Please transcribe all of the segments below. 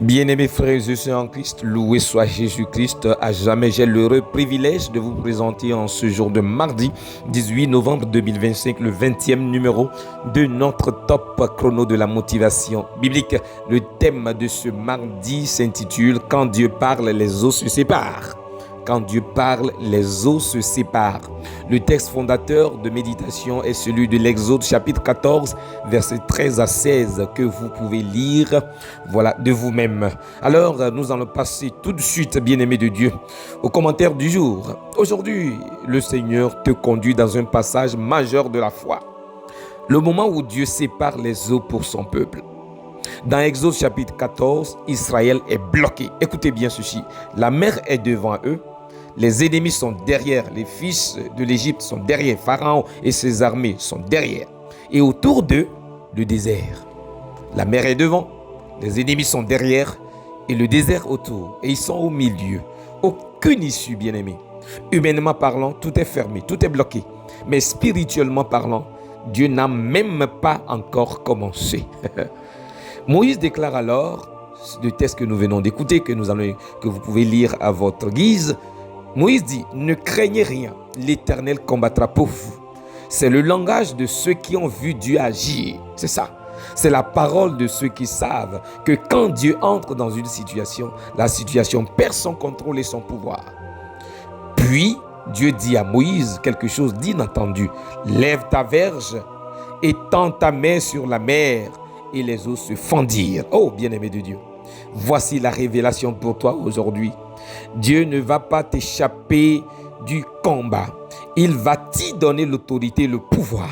Bien-aimés frères et sœurs en Christ, loué soit Jésus-Christ. À jamais, j'ai l'heureux privilège de vous présenter en ce jour de mardi 18 novembre 2025 le 20e numéro de notre top chrono de la motivation biblique. Le thème de ce mardi s'intitule « Quand Dieu parle, les eaux se séparent ». Quand Dieu parle, les eaux se séparent. Le texte fondateur de méditation est celui de l'Exode chapitre 14, versets 13 à 16 que vous pouvez lire de vous-même. Alors, nous allons passer tout de suite, bien-aimés de Dieu, au commentaire du jour. Aujourd'hui, le Seigneur te conduit dans un passage majeur de la foi. Le moment où Dieu sépare les eaux pour son peuple. Dans Exode chapitre 14, Israël est bloqué. Écoutez bien ceci. La mer est devant eux. Les ennemis sont derrière. Les fils de l'Égypte sont derrière. Pharaon et ses armées sont derrière. Et autour d'eux, le désert. La mer est devant. Les ennemis sont derrière. Et le désert autour. Et ils sont au milieu. Aucune issue, bien-aimés. Humainement parlant, tout est fermé. Tout est bloqué. Mais spirituellement parlant, Dieu n'a même pas encore commencé. Moïse déclare alors, le texte que nous venons d'écouter, que vous pouvez lire à votre guise. Moïse dit, ne craignez rien, l'Éternel combattra pour vous. C'est le langage de ceux qui ont vu Dieu agir. C'est ça. C'est la parole de ceux qui savent que quand Dieu entre dans une situation, la situation perd son contrôle et son pouvoir. Puis, Dieu dit à Moïse quelque chose d'inattendu. Lève ta verge et tends ta main sur la mer. Et les eaux se fendirent. Oh, bien-aimé de Dieu, voici la révélation pour toi aujourd'hui. Dieu ne va pas t'échapper du combat. Il va t'y donner l'autorité, le pouvoir.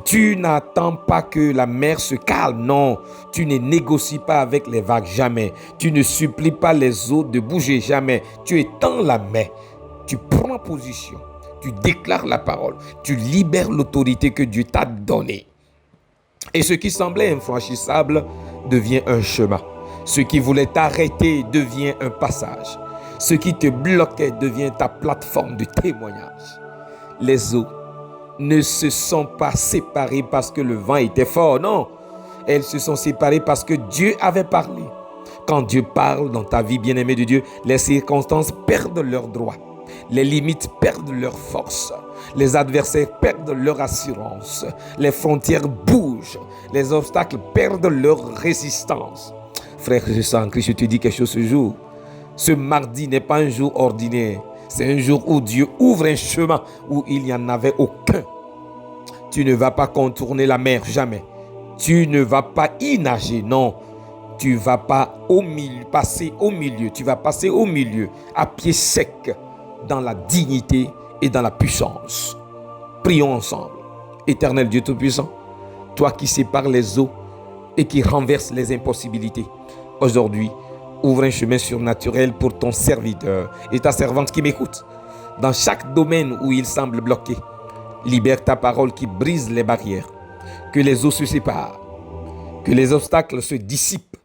Tu n'attends pas que la mer se calme. Non, tu ne négocies pas avec les vagues, jamais. Tu ne supplies pas les eaux de bouger, jamais. Tu étends la main. Tu prends position. Tu déclares la parole. Tu libères l'autorité que Dieu t'a donnée. Et ce qui semblait infranchissable devient un chemin. Ce qui voulait t'arrêter devient un passage. Ce qui te bloquait devient ta plateforme de témoignage. Les eaux ne se sont pas séparées parce que le vent était fort. Non, elles se sont séparées parce que Dieu avait parlé. Quand Dieu parle dans ta vie, bien-aimé de Dieu, les circonstances perdent leurs droits. Les limites perdent leur force. Les adversaires perdent leur assurance. Les frontières bougent. Les obstacles perdent leur résistance. Frère et sœur en Christ, je te dis quelque chose ce jour. Ce mardi n'est pas un jour ordinaire. C'est un jour où Dieu ouvre un chemin où il n'y en avait aucun. Tu ne vas pas contourner la mer, jamais. Tu ne vas pas y nager, non. Tu ne vas pas passer au milieu. Tu vas passer au milieu, à pied sec, dans la dignité et dans la puissance. Prions ensemble. Éternel Dieu Tout-Puissant, toi qui sépares les eaux et qui renverses les impossibilités, aujourd'hui, ouvre un chemin surnaturel pour ton serviteur et ta servante qui m'écoute. Dans chaque domaine où il semble bloqué, libère ta parole qui brise les barrières. Que les eaux se séparent, que les obstacles se dissipent,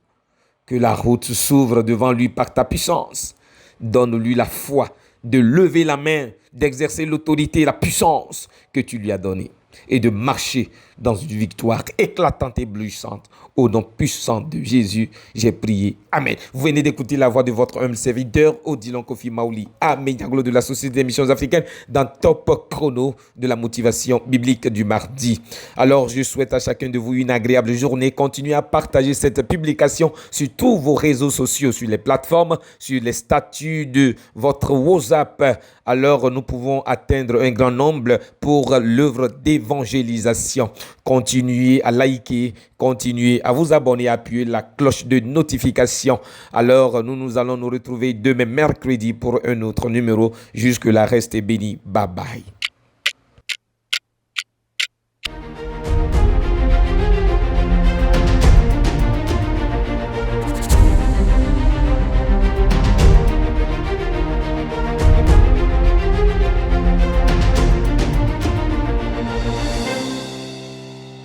que la route s'ouvre devant lui par ta puissance. Donne-lui la foi de lever la main, d'exercer l'autorité et la puissance que tu lui as donnée et de marcher dans une victoire éclatante et éblouissante. Au nom puissant de Jésus, j'ai prié. Amen. Vous venez d'écouter la voix de votre humble serviteur, Odilon Kofi Maouli, Amen, de la Société des missions africaines, dans Top Chrono de la motivation biblique du mardi. Alors, je souhaite à chacun de vous une agréable journée. Continuez à partager cette publication sur tous vos réseaux sociaux, sur les plateformes, sur les statuts de votre WhatsApp. Alors, nous pouvons atteindre un grand nombre pour l'œuvre d'évangélisation. Continuez à liker, continuez à vous abonner, à appuyer la cloche de notification. Alors, nous allons nous retrouver demain mercredi pour un autre numéro. Jusque-là, restez bénis. Bye bye.